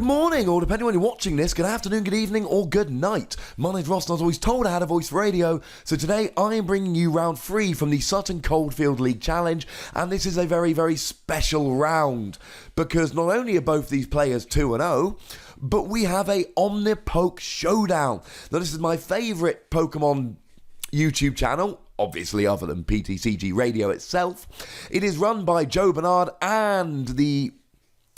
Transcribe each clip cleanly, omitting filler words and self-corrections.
Good morning, or depending on when you're watching this, good afternoon, good evening, or good night. My name's Ross, and I was always told I had a voice for radio, so today I am bringing you round 3 from the Sutton Coldfield League Challenge, and this is a very, very special round, because not only are both these players 2-0, but we have a Omnipoke Showdown. Now, this is my favourite Pokémon YouTube channel, obviously other than PTCG Radio itself. It is run by Joe Bernard and the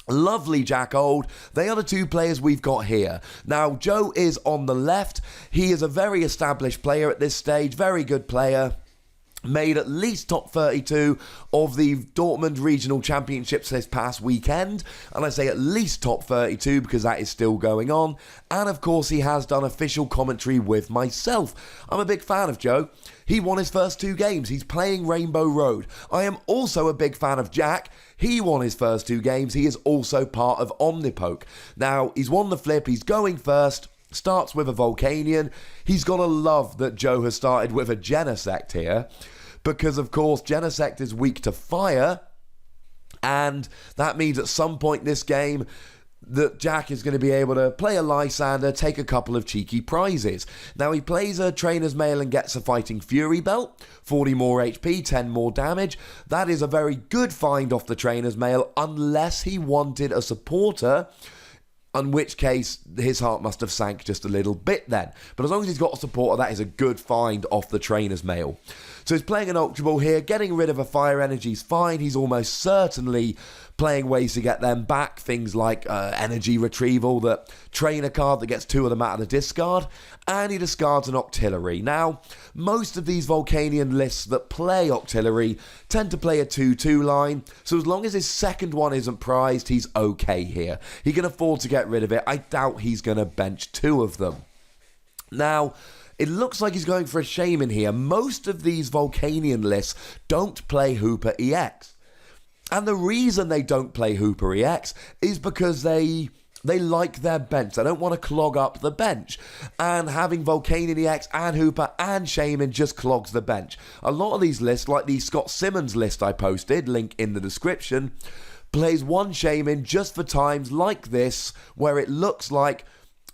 lovely Jack Old. They are the two players we've got here. Now, Joe is on the left. He is a very established player at this stage, very good player. Made at least top 32 of the Dortmund Regional Championships this past weekend. And I say at least top 32 because that is still going on. And of course, he has done official commentary with myself. I'm a big fan of Joe. He won his first 2 games. He's playing Rainbow Road. I am also a big fan of Jack. He won his first 2 games. He is also part of Omnipoke. Now, he's won the flip. He's going first. Starts with a Volcanion. He's got to love that Joe has started with a Genesect here, because of course Genesect is weak to fire, and that means at some point this game that Jack is going to be able to play a Lysander, take a couple of cheeky prizes. Now, he plays a Trainer's Mail and gets a Fighting Fury belt, 40 more HP, 10 more damage. That is a very good find off the Trainer's Mail, unless he wanted a supporter, in which case his heart must have sank just a little bit then. But as long as he's got a supporter, that is a good find off the Trainer's Mail. So he's playing an Ultra Ball here, getting rid of a Fire Energy is fine. He's almost certainly playing ways to get them back, things like Energy Retrieval, the Trainer card that gets 2 of them out of the discard, and he discards an Octillery. Now, most of these Volcanion lists that play Octillery tend to play a 2-2 line, so as long as his second one isn't prized, he's okay here. He can afford to get rid of it. I doubt he's going to bench 2 of them. Now, it looks like he's going for a Shaman here. Most of these Volcanion lists don't play Hooper EX. And the reason they don't play Hooper EX is because they like their bench. They don't want to clog up the bench. And having Volcanion EX and Hooper and Shaman just clogs the bench. A lot of these lists, like the Scott Simmons list I posted, link in the description, plays 1 Shaman just for times like this, where it looks like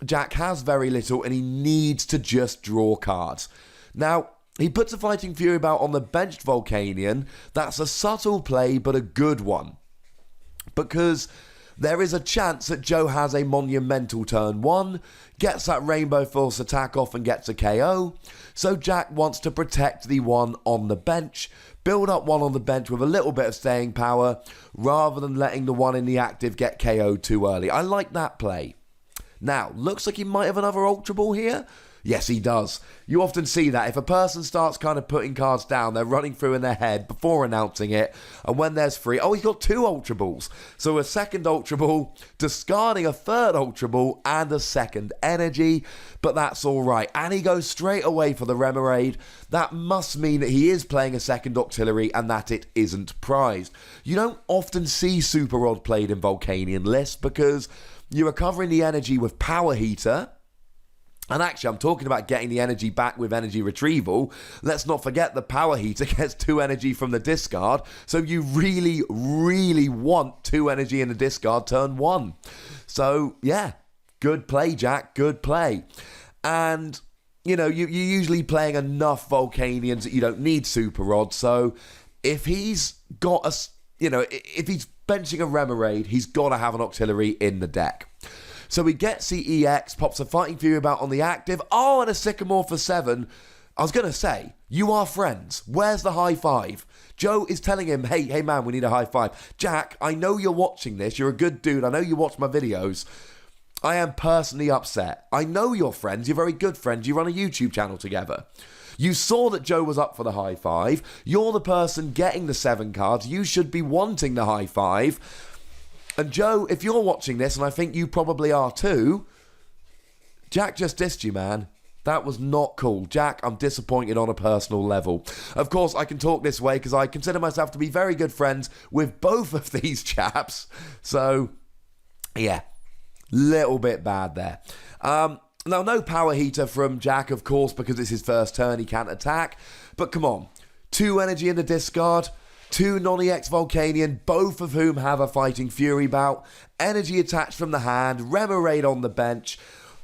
Jack has very little and he needs to just draw cards. Now, he puts a Fighting Fury belt on the benched Volcanion. That's a subtle play, but a good one, because there is a chance that Joe has a monumental turn 1, gets that Rainbow Force attack off and gets a KO. So Jack wants to protect the one on the bench, build up one on the bench with a little bit of staying power, rather than letting the one in the active get KO'd too early. I like that play. Now, looks like he might have another Ultra Ball here. Yes, he does. You often see that. If a person starts kind of putting cards down, they're running through in their head before announcing it. And when there's 3, oh, he's got 2 Ultra Balls. So a second Ultra Ball, discarding a third Ultra Ball and a second Energy. But that's all right. And he goes straight away for the Remoraid. That must mean that he is playing a second Octillery and that it isn't prized. You don't often see Super Rod played in Volcanion lists because you're recovering the energy with Power Heater. And actually, I'm talking about getting the energy back with Energy Retrieval. Let's not forget the Power Heater gets 2 energy from the discard. So you really, really want 2 energy in the discard turn 1. So, yeah, good play, Jack. Good play. And, you know, you're usually playing enough Volcanions that you don't need Super Rod. So if he's got a, you know, if he's benching a Remoraid, he's got to have an Octillery in the deck. So he gets the EX, pops a Fighting Fury belt on the active. Oh, and a Sycamore for 7. I was going to say, you are friends. Where's the high five? Joe is telling him, hey man, we need a high five. Jack, I know you're watching this. You're a good dude. I know you watch my videos. I am personally upset. I know you're friends. You're very good friends. You run a YouTube channel together. You saw that Joe was up for the high five. You're the person getting the 7 cards. You should be wanting the high five. And Joe, if you're watching this, and I think you probably are too, Jack just dissed you, man. That was not cool. Jack, I'm disappointed on a personal level. Of course, I can talk this way because I consider myself to be very good friends with both of these chaps. So, yeah, little bit bad there. Now, no Power Heater from Jack, of course, because it's his first turn. He can't attack. But come on, 2 energy in the discard. 2 non-EX Volcanion, both of whom have a Fighting Fury bout, energy attached from the hand, Remoraid on the bench.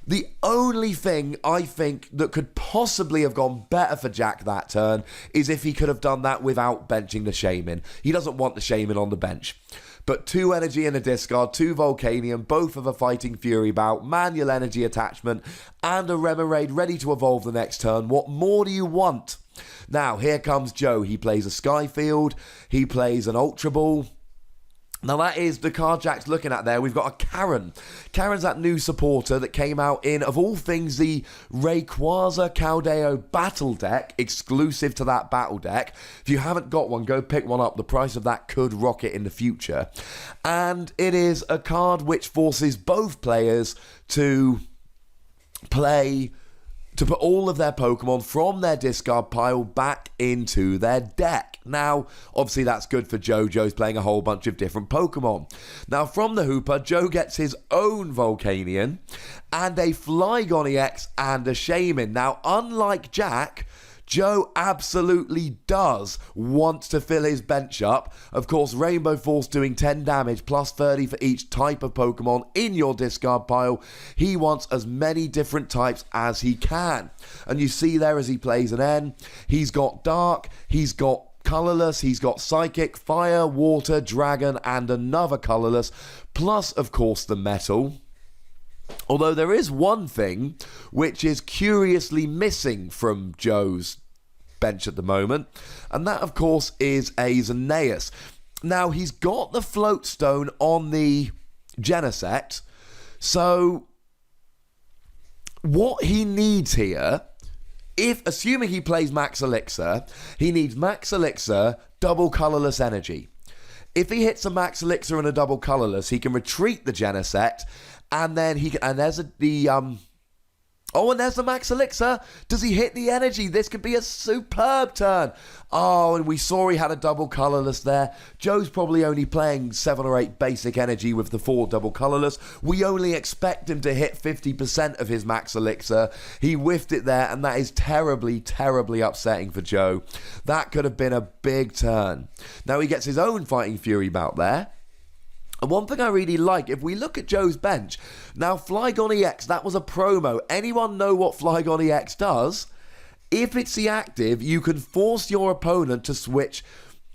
The only thing I think that could possibly have gone better for Jack that turn is if he could have done that without benching the Shaman. He doesn't want the Shaman on the bench. But 2 energy and a discard, 2 Volcanion, both of a Fighting Fury bout, manual energy attachment, and a Remoraid ready to evolve the next turn. What more do you want? Now, here comes Joe. He plays a Skyfield. He plays an Ultra Ball. Now, that is the card Jack's looking at there. We've got a Karen. Karen's that new supporter that came out in, of all things, the Rayquaza Caldeo battle deck, exclusive to that battle deck. If you haven't got one, go pick one up. The price of that could rocket in the future. And it is a card which forces both players to put all of their Pokemon from their discard pile back into their deck. Now, obviously that's good for Joe. Joe's playing a whole bunch of different Pokemon. Now, from the Hooper, Joe gets his own Volcanion and a Flygon EX and a Shaman. Now, unlike Jack, Joe absolutely does want to fill his bench up. Of course, Rainbow Force doing 10 damage plus 30 for each type of Pokemon in your discard pile. He wants as many different types as he can. And you see there as he plays an N, he's got Dark, he's got Colourless, he's got Psychic, Fire, Water, Dragon, and another Colourless, plus, of course, the Metal. Although there is one thing which is curiously missing from Joe's bench at the moment, and that, of course, is a Xerneas. Now, he's got the Float Stone on the Genesect, so what he needs here, assuming he plays Max Elixir, he needs Max Elixir, double Colourless energy. If he hits a Max Elixir and a double Colourless, he can retreat the Genesect, and then and there's the Max Elixir. Does he hit the energy? This could be a superb turn. Oh, and we saw he had a double Colourless there. Joe's probably only playing 7 or 8 basic energy with the 4 double Colourless. We only expect him to hit 50% of his Max Elixir. He whiffed it there, and that is terribly, terribly upsetting for Joe. That could have been a big turn. Now he gets his own Fighting Fury bout there. And one thing I really like, if we look at Joe's bench, now Flygon EX, that was a promo. Anyone know what Flygon EX does? If it's the active, you can force your opponent to switch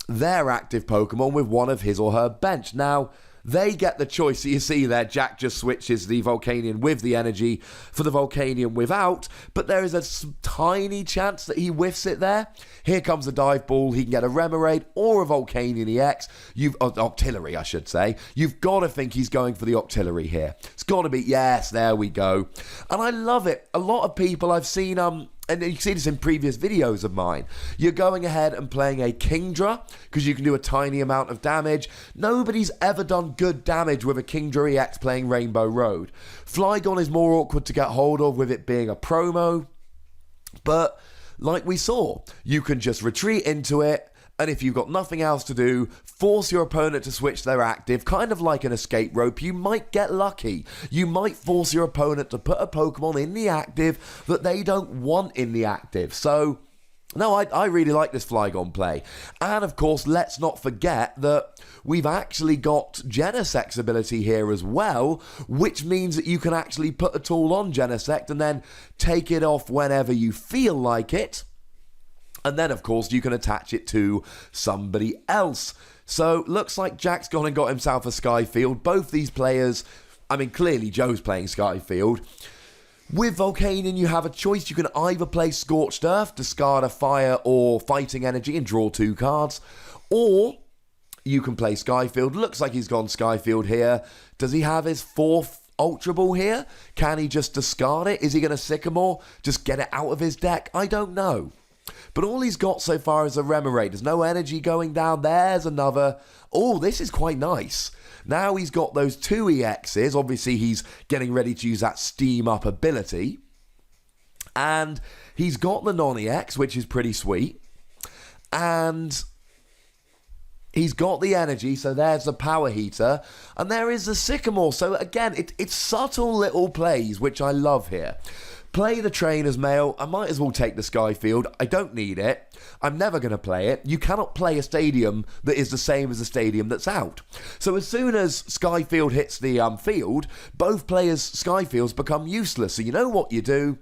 their active Pokemon with one of his or her bench. Now, they get the choice. So you see there, Jack just switches the Volcanion with the energy for the Volcanion without, but there is a tiny chance that he whiffs it there. Here comes the Dive Ball. He can get a Remoraid or a Volcanion EX. Octillery, I should say. You've got to think he's going for the Octillery here. It's got to be, yes, there we go. And I love it. A lot of people I've seen, and you see this in previous videos of mine, you're going ahead and playing a Kingdra because you can do a tiny amount of damage. Nobody's ever done good damage with a Kingdra EX playing Rainbow Road. Flygon is more awkward to get hold of with it being a promo, but like we saw, you can just retreat into it, and if you've got nothing else to do, force your opponent to switch their active, kind of like an escape rope. You might get lucky. You might force your opponent to put a Pokemon in the active that they don't want in the active. So, no, I really like this Flygon play. And, of course, let's not forget that we've actually got Genesect's ability here as well, which means that you can actually put a tool on Genesect and then take it off whenever you feel like it. And then, of course, you can attach it to somebody else. So, looks like Jack's gone and got himself a Skyfield. Both these players, I mean, clearly Joe's playing Skyfield. With Volcanion, you have a choice. You can either play Scorched Earth, discard a Fire or Fighting Energy and draw 2 cards. Or you can play Skyfield. Looks like he's gone Skyfield here. Does he have his 4th Ultra Ball here? Can he just discard it? Is he going to Sycamore? Just get it out of his deck? I don't know. But all he's got so far is a Remoraid. There's no energy going down. There's another. Oh, this is quite nice. Now he's got those 2 EXs. Obviously, he's getting ready to use that Steam Up ability. And he's got the non-EX, which is pretty sweet. And he's got the energy, so there's the Power Heater. And there is the Sycamore. So again, it's subtle little plays, which I love here. Play the Trainer's Mail. I might as well take the Skyfield. I don't need it. I'm never going to play it. You cannot play a stadium that is the same as the stadium that's out. So as soon as Skyfield hits the field, both players' Skyfields become useless. So you know what you do?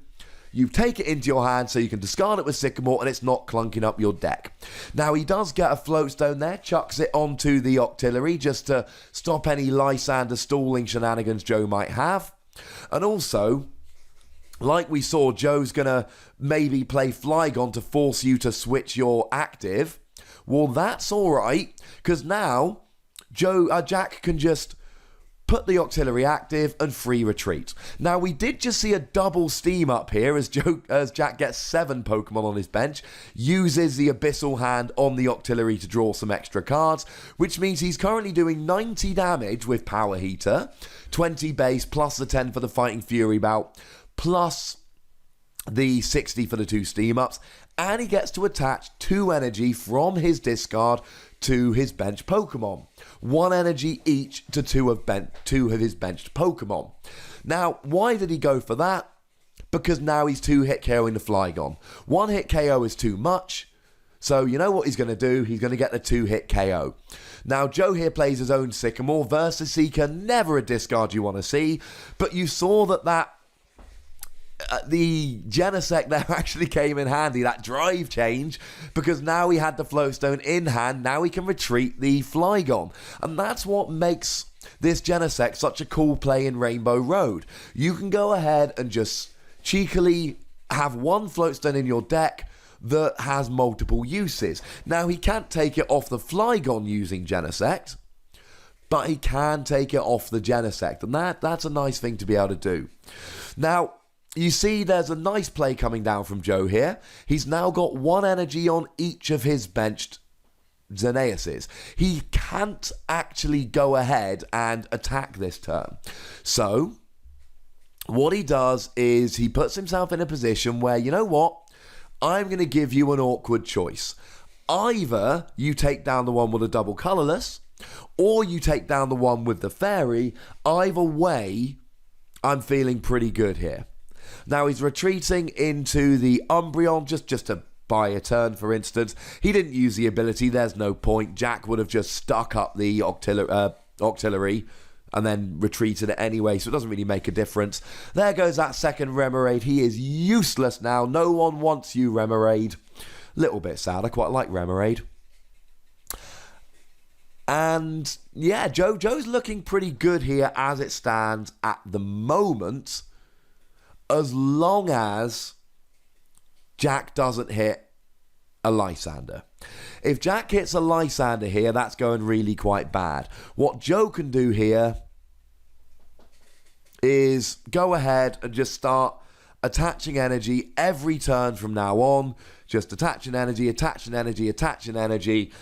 You take it into your hand so you can discard it with Sycamore and it's not clunking up your deck. Now he does get a Floatstone there, chucks it onto the Octillery just to stop any Lysander stalling shenanigans Joe might have. And also, like we saw, Joe's going to maybe play Flygon to force you to switch your active. Well, that's alright, because now Jack can just put the Octillery active and free retreat. Now, we did just see a double steam up here as Jack gets 7 Pokemon on his bench, uses the Abyssal Hand on the Octillery to draw some extra cards, which means he's currently doing 90 damage with Power Heater, 20 base plus the 10 for the Fighting Fury bout, plus the 60 for the 2 steam ups, and he gets to attach 2 energy from his discard to his bench Pokemon. 1 energy each to 2 of his benched Pokemon. Now, why did he go for that? Because now he's 2-hit KOing the Flygon. 1-hit KO is too much, so you know what he's going to do? He's going to get the 2-hit KO. Now, Joe here plays his own Sycamore. Versus Seeker, never a discard you want to see, but you saw that the Genesect there actually came in handy, that drive change, because now he had the Floatstone in hand, now he can retreat the Flygon. And that's what makes this Genesect such a cool play in Rainbow Road. You can go ahead and just cheekily have 1 Floatstone in your deck that has multiple uses. Now, he can't take it off the Flygon using Genesect, but he can take it off the Genesect, and that's a nice thing to be able to do. Now, you see there's a nice play coming down from Joe here. He's now got 1 energy on each of his benched Xeneuses. He can't actually go ahead and attack this turn. So, what he does is he puts himself in a position where, you know what? I'm going to give you an awkward choice. Either you take down the one with a double colourless, or you take down the one with the fairy. Either way, I'm feeling pretty good here. Now he's retreating into the Umbreon just to buy a turn, for instance. He didn't use the ability, there's no point. Jack would have just stuck up the Octillery and then retreated it anyway, so it doesn't really make a difference. There goes that second Remoraid. He is useless now. No one wants you, Remoraid. Little bit sad, I quite like Remoraid. And yeah, Joe's looking pretty good here as it stands at the moment, as long as Jack doesn't hit a Lysander. If Jack hits a Lysander here, that's going really quite bad. What Joe can do here is go ahead and just start attaching energy every turn from now on. Just attaching energy, attaching energy, attaching energy.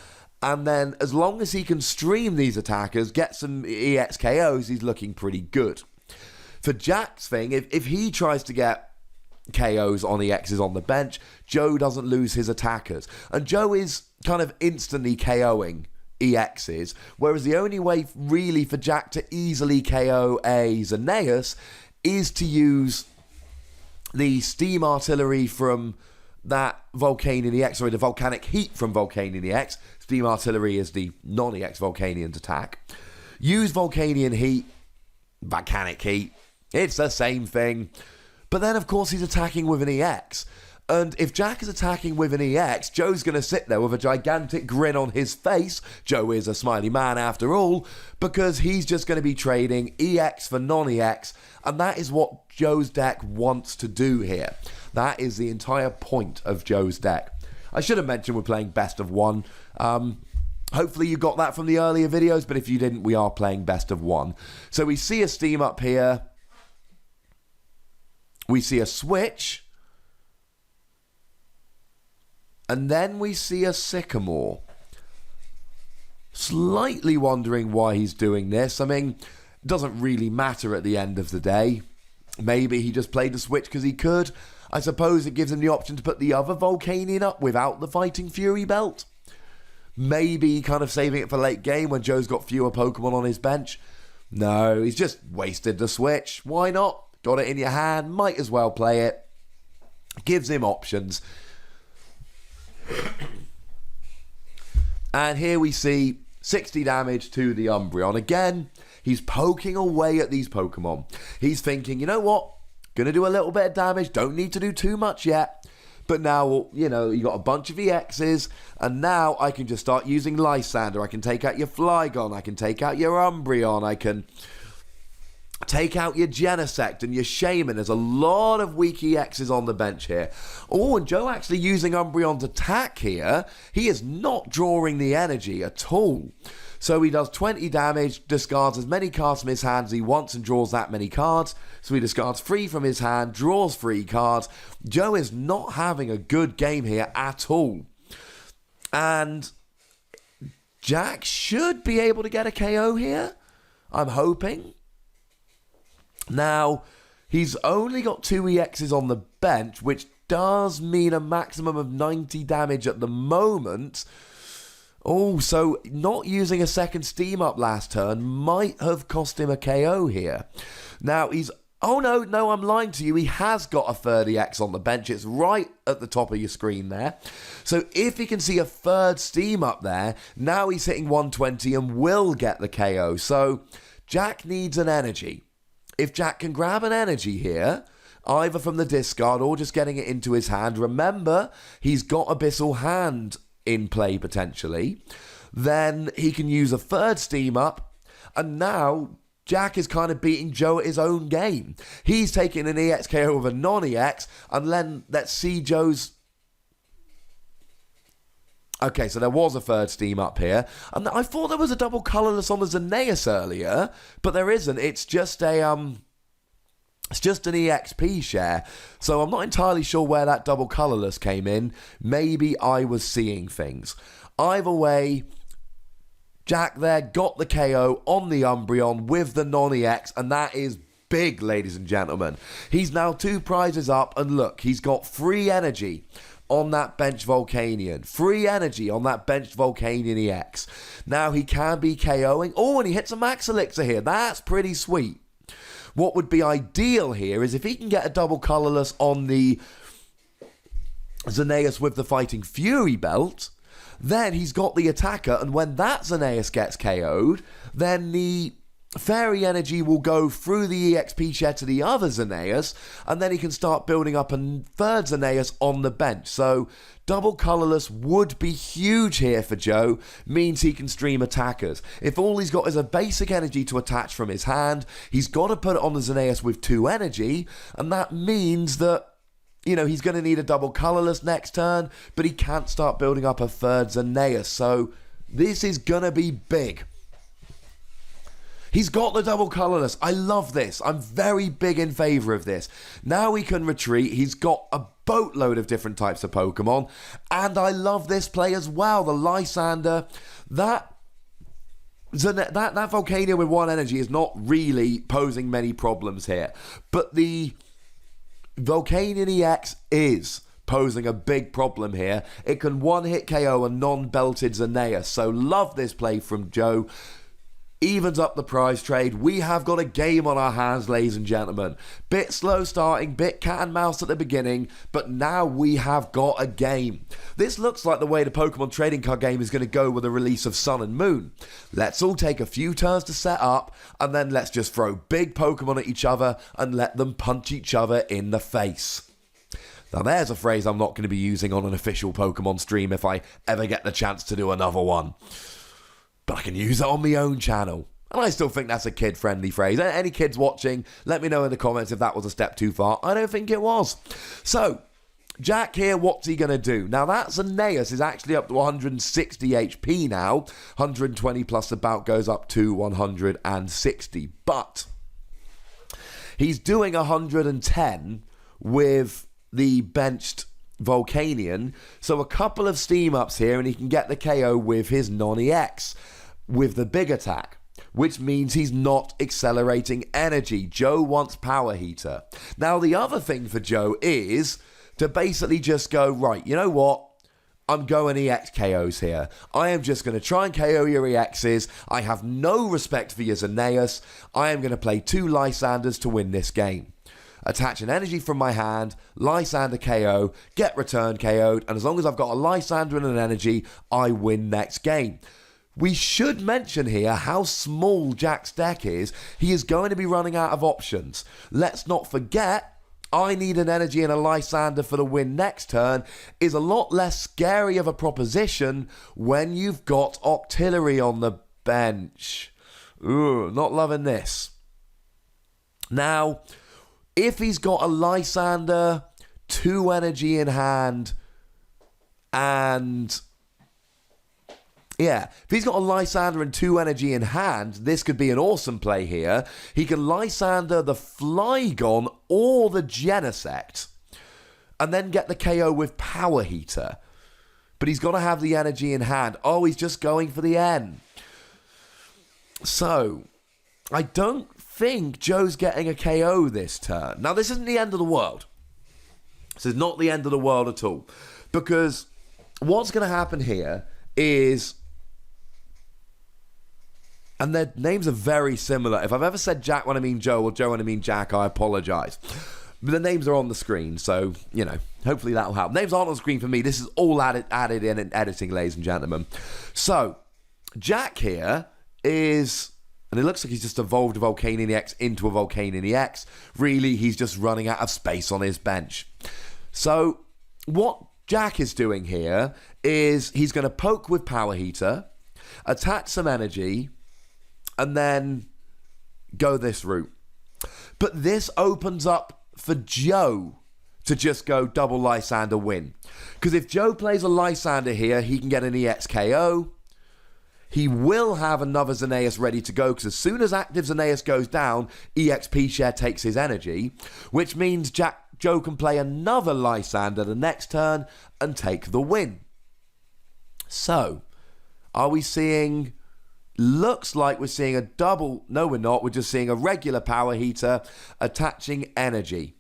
And then as long as he can stream these attackers, get some EX KOs, he's looking pretty good. For Jack's thing, if he tries to get KOs on EXs on the bench, Joe doesn't lose his attackers. And Joe is kind of instantly KOing EXs, whereas the only way really for Jack to easily KO a Xeneus is to use the Steam Artillery from that Volcanion EX, sorry, the Volcanic Heat from Volcanion EX. Steam Artillery is the non-EX Volcanion's attack. Use Volcanion Heat, Volcanic Heat, it's the same thing. But then, of course, he's attacking with an EX. And if Jack is attacking with an EX, Joe's going to sit there with a gigantic grin on his face. Joe is a smiley man after all, because he's just going to be trading EX for non-EX. And that is what Joe's deck wants to do here. That is the entire point of Joe's deck. I should have mentioned we're playing best of one. Hopefully you got that from the earlier videos, but if you didn't, we are playing best of one. So we see a Steam up here. We see a switch. And then we see a Sycamore. Slightly wondering why he's doing this. I mean, it doesn't really matter at the end of the day. Maybe he just played the switch because he could. I suppose it gives him the option to put the other Volcanion up without the Fighting Fury belt. Maybe kind of saving it for late game when Joe's got fewer Pokemon on his bench. No, he's just wasted the switch. Why not? got it in your hand, might as well play it. Gives him options. And here we see 60 damage to the Umbreon. Again, he's poking away at these Pokemon. He's thinking, you know what? Gonna do a little bit of damage. Don't need to do too much yet. But now, you know, you got a bunch of EXs, and now I can just start using Lysander. I can take out your Flygon. I can take out your Umbreon. I can take out your Genesect and your Shaman. There's a lot of weak EXs on the bench here. Oh, and Joe actually using Umbreon's attack here. He is not drawing the energy at all. So he does 20 damage, discards as many cards from his hand as he wants and draws that many cards. So he discards 3 from his hand, draws 3 cards. Joe is not having a good game here at all. And Jack should be able to get a KO here. I'm hoping. Now, he's only got 2 EXs on the bench, which does mean a maximum of 90 damage at the moment. Oh, so not using a second steam up last turn might have cost him a KO here. Now, he's... Oh, no, I'm lying to you. He has got a 3rd EX on the bench. It's right at the top of your screen there. So if he can see a 3rd steam up there, now he's hitting 120 and will get the KO. So Jack needs an energy. If Jack can grab an energy here, either from the discard or just getting it into his hand, remember, he's got Abyssal Hand in play potentially, then he can use a 3rd steam up, and now Jack is kind of beating Joe at his own game. He's taking an EX KO with a non-EX, and then let's see Joe's... Okay, so there was a 3rd steam up here. And I thought there was a double colourless on the Xerneas earlier, but there isn't. It's just a it's just an EXP share. So I'm not entirely sure where that double colourless came in. Maybe I was seeing things. Either way, Jack there got the KO on the Umbreon with the non-EX, and that is big, ladies and gentlemen. He's now 2 prizes up, and look, he's got free energy on that bench Volcanion. Free energy on that benched Volcanion EX. Now he can be KOing. Oh, and he hits a Max Elixir here. That's pretty sweet. What would be ideal here is if he can get a double colourless on the Xerneas with the Fighting Fury belt, then he's got the attacker, and when that Xerneas gets KO'd, then the Fairy Energy will go through the EXP share to the other Xerneas, and then he can start building up a 3rd Xerneas on the bench. So double colourless would be huge here for Joe, means he can stream attackers. If all he's got is a basic energy to attach from his hand, he's got to put it on the Xerneas with 2 energy, and that means that, you know, he's going to need a double colourless next turn, but he can't start building up a 3rd Xerneas. So this is going to be big. He's got the double colourless. I love this. I'm very big in favour of this. Now he can retreat. He's got a boatload of different types of Pokemon. And I love this play as well. The Lysander. That Volcanion with 1 energy is not really posing many problems here. But the Volcanion EX is posing a big problem here. It can one-hit KO a non-belted Xerneas. So love this play from Joe. Evens up the prize trade. We have got a game on our hands, ladies and gentlemen. Bit slow starting, bit cat and mouse at the beginning, but now we have got a game. This looks like the way the Pokemon trading card game is going to go with the release of Sun and Moon. Let's all take a few turns to set up, and then let's just throw big Pokemon at each other and let them punch each other in the face. Now there's a phrase I'm not going to be using on an official Pokemon stream if I ever get the chance to do another one. But I can use it on my own channel. And I still think that's a kid-friendly phrase. Any kids watching, let me know in the comments if that was a step too far. I don't think it was. So, Jack here, what's he going to do? Now, that Xerneas is actually up to 160 HP now. 120 plus the bout goes up to 160. But he's doing 110 with the benched Volcanion. So a couple of steam ups here and he can get the KO with his non-EX. With the big attack, which means he's not accelerating energy. Joe wants Power Heater. Now, the other thing for Joe is to basically just go, right, you know what? I'm going EX KOs here. I am just going to try and KO your EXs. I have no respect for your Xerneas. I am going to play 2 Lysanders to win this game. attach an energy from my hand, Lysander KO, get return KO'd, and as long as I've got a Lysander and an energy, I win next game. We should mention here how small Jack's deck is. He is going to be running out of options. Let's not forget, I need an energy and a Lysander for the win next turn is a lot less scary of a proposition when you've got Octillery on the bench. Ooh, not loving this. Now, if he's got a Lysander, 2 energy in hand, and if he's got a Lysander and 2 energy in hand, this could be an awesome play here. He can Lysander the Flygon or the Genesect, and then get the KO with Power Heater. But he's got to have the energy in hand. Oh, he's just going for the N. So, I don't think Joe's getting a KO this turn. Now, this isn't the end of the world. This is not the end of the world at all. Because what's going to happen here is, and their names are very similar. If I've ever said Jack when I mean Joe or Joe when I mean Jack, I apologise. But the names are on the screen, so, hopefully that'll help. Names aren't on the screen for me. This is all added in editing, ladies and gentlemen. So, Jack here is, and it looks like he's just evolved a Volcanion EX into a Volcanion EX. Really, he's just running out of space on his bench. So, what Jack is doing here is he's going to poke with Power Heater, attach some energy, and then go this route. But this opens up for Joe to just go double Lysander win. Because if Joe plays a Lysander here, he can get an EX KO. He will have another Xenaeus ready to go, because as soon as active Xenaeus goes down, EXP share takes his energy, which means Joe can play another Lysander the next turn and take the win. So, are we seeing... Looks like we're seeing a double... No, we're not. We're just seeing a regular Power Heater attaching energy.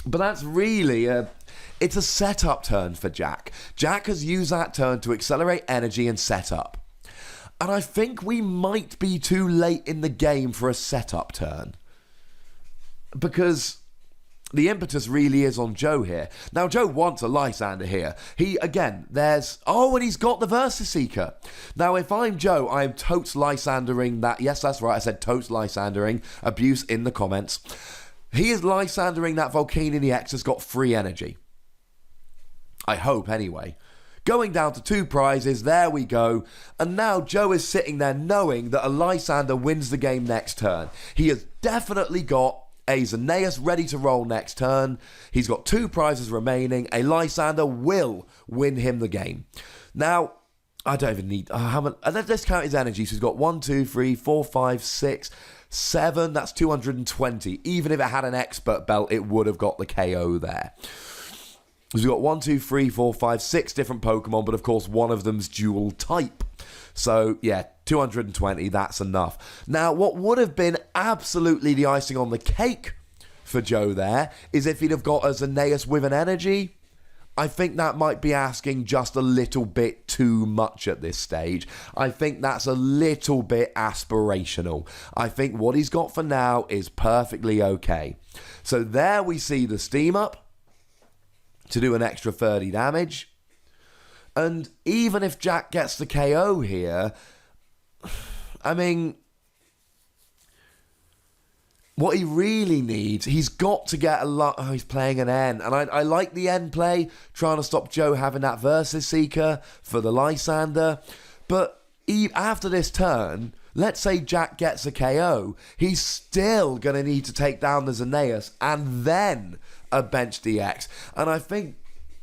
But that's really it's a setup turn for Jack. Jack has used that turn to accelerate energy and set up. And I think we might be too late in the game for a setup turn. Because the impetus really is on Joe here. Now, Joe wants a Lysander here. And he's got the Versus Seeker. Now, if I'm Joe, I am totes Lysandering that. Yes, that's right, I said totes Lysandering. Abuse in the comments. He is Lysandering that Volcanion EX has got free energy. I hope, anyway. Going down to 2 prizes, there we go. And now Joe is sitting there knowing that a Lysander wins the game next turn. He has definitely got a Xenaeus ready to roll next turn. He's got 2 prizes remaining. A Lysander will win him the game. Now, I don't even need... let's count his energy. So he's got 1, 2, 3, 4, 5, 6, 7. That's 220. Even if it had an expert belt, it would have got the KO there. So we've got 1, 2, 3, 4, 5, 6 different Pokemon, but of course one of them's dual type. So, 220, that's enough. Now, what would have been absolutely the icing on the cake for Joe there is if he'd have got a Xenaeus with an energy. I think that might be asking just a little bit too much at this stage. I think that's a little bit aspirational. I think what he's got for now is perfectly okay. So there we see the Steam Up to do an extra 30 damage. And even if Jack gets the KO here, I mean, what he really needs, he's got to get a lot... Oh, he's playing an N. And I like the N play, trying to stop Joe having that Versus Seeker for the Lysander. But after this turn, let's say Jack gets a KO, he's still going to need to take down the Xenaeus and then a bench DX. And I think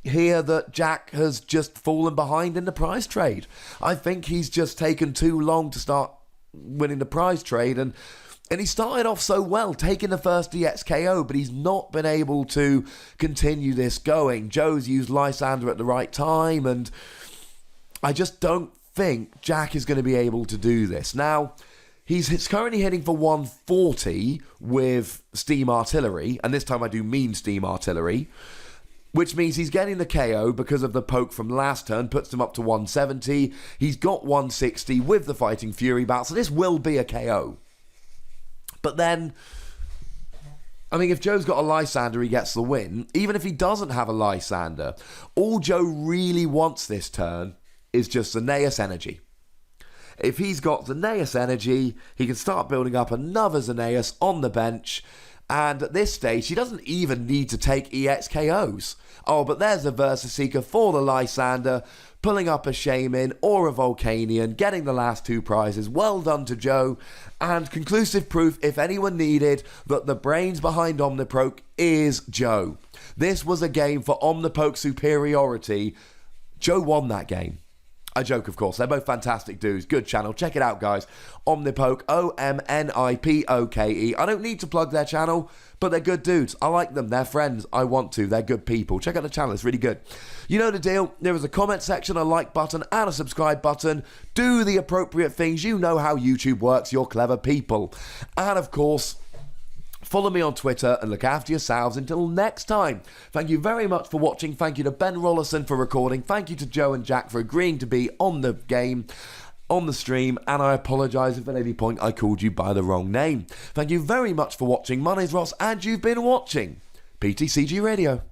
here that Jack has just fallen behind in the prize trade. I think he's just taken too long to start winning the prize trade, and he started off so well, taking the first DX KO, but he's not been able to continue this going. Joe's used Lysander at the right time, and I just don't think Jack is going to be able to do this. Now, he's currently hitting for 140 with Steam Artillery, and this time I do mean Steam Artillery, which means he's getting the KO because of the poke from last turn, puts him up to 170. He's got 160 with the Fighting Fury bout, so this will be a KO. But then, I mean, if Joe's got a Lysander, he gets the win. Even if he doesn't have a Lysander, all Joe really wants this turn is just Xeneas Energy. If he's got Xeneas Energy, he can start building up another Xeneas on the bench. And at this stage, he doesn't even need to take EXKOs. Oh, but there's a Versa Seeker for the Lysander, pulling up a Shaman or a Volcanion, getting the last 2 prizes. Well done to Joe. And conclusive proof, if anyone needed, that the brains behind Omnipoke is Joe. This was a game for Omnipoke superiority. Joe won that game. I joke, of course. They're both fantastic dudes. Good channel. Check it out, guys. Omnipoke, Omnipoke. I don't need to plug their channel, but they're good dudes. I like them. They're friends. I want to. They're good people. Check out the channel. It's really good. You know the deal. There is a comment section, a like button, and a subscribe button. Do the appropriate things. You know how YouTube works. You're clever people. And, of course, follow me on Twitter and look after yourselves until next time. Thank you very much for watching. Thank you to Ben Rollison for recording. Thank you to Joe and Jack for agreeing to be on the game, on the stream. And I apologise if at any point I called you by the wrong name. Thank you very much for watching. My name's Ross and you've been watching PTCG Radio.